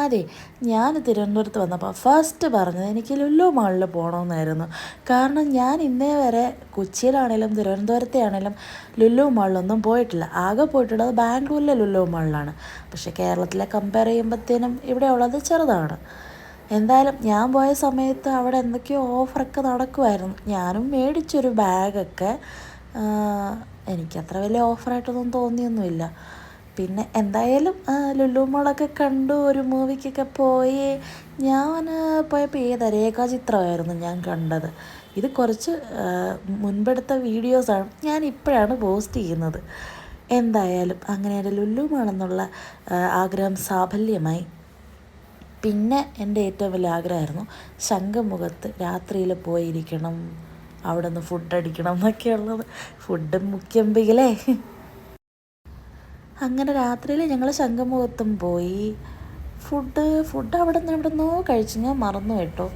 അതെ, ഞാൻ തിരുവനന്തപുരത്ത് വന്നപ്പോൾ ഫസ്റ്റ് പറഞ്ഞത് എനിക്ക് ലുലു മാളിൽ പോകണമെന്നായിരുന്നു. കാരണം ഞാൻ ഇന്നേ വരെ കൊച്ചിയിലാണേലും തിരുവനന്തപുരത്തെ ആണേലും ലുലു മാളിലൊന്നും പോയിട്ടില്ല. ആകെ പോയിട്ടുള്ളത് ബാംഗ്ലൂരിലെ ലുലു മാളിലാണ്. പക്ഷേ കേരളത്തിലെ കമ്പയർ ചെയ്യുമ്പോഴത്തേനും ഇവിടെ ഉള്ളത് ചെറുതാണ്. എന്തായാലും ഞാൻ പോയ സമയത്ത് അവിടെ എന്തൊക്കെയോ ഓഫറൊക്കെ നടക്കുമായിരുന്നു. ഞാനും മേടിച്ചൊരു ബാഗൊക്കെ. എനിക്കത്ര വലിയ ഓഫറായിട്ടൊന്നും തോന്നിയൊന്നുമില്ല. പിന്നെ എന്തായാലും ലുലു മാളൊക്കെ കണ്ടു, ഒരു മൂവിക്കൊക്കെ പോയി. ഞാൻ പോയപ്പോൾ രേഖാചിത്രമായിരുന്നു ഞാൻ കണ്ടത്. ഇത് കുറച്ച് മുൻപെടുത്ത വീഡിയോസാണ്, ഞാൻ ഇപ്പോഴാണ് പോസ്റ്റ് ചെയ്യുന്നത്. എന്തായാലും അങ്ങനെ ഒരു ലുലു മാളെന്നുള്ള ആഗ്രഹം സാഫല്യമായി. പിന്നെ എൻ്റെ ഏറ്റവും വലിയ ആഗ്രഹമായിരുന്നു ശംഖുമുഖത്ത് രാത്രിയിൽ പോയിരിക്കണം, അവിടെ നിന്ന് ഫുഡ് അടിക്കണം എന്നൊക്കെയുള്ളത്. ഫുഡും മുഖ്യമ്പികളേ. അങ്ങനെ രാത്രിയിൽ ഞങ്ങൾ ശംഖുമുഖത്തും പോയി. ഫുഡ് അവിടെ നിന്നോ കഴിച്ച്, ഞാൻ മറന്നു കേട്ടോ.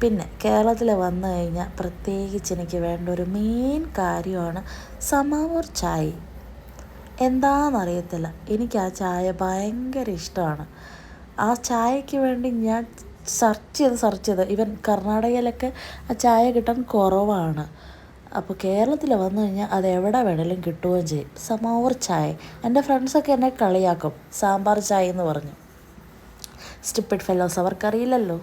പിന്നെ കേരളത്തിൽ വന്നു കഴിഞ്ഞാൽ പ്രത്യേകിച്ച് എനിക്ക് വേണ്ട ഒരു മെയിൻ കാര്യമാണ് സമാവൂർ ചായ. എന്താണെന്നറിയത്തില്ല, എനിക്ക് ആ ചായ ഭയങ്കര ഇഷ്ടമാണ്. ആ ചായയ്ക്ക് വേണ്ടി ഞാൻ സെർച്ച് ചെയ്ത് ഈവൻ കർണാടകയിലൊക്കെ ആ ചായ കിട്ടാൻ കുറവാണ്. അപ്പോൾ കേരളത്തിൽ വന്നു കഴിഞ്ഞാൽ അത് എവിടെ വേണേലും കിട്ടുകയും ചെയ്യും, സമാവൂർ ചായ. എൻ്റെ ഫ്രണ്ട്സൊക്കെ എന്നെ കളിയാക്കും സാമ്പാർ ചായ എന്ന് പറഞ്ഞു. Stupid fellows, അവർക്കറിയില്ലല്ലോ.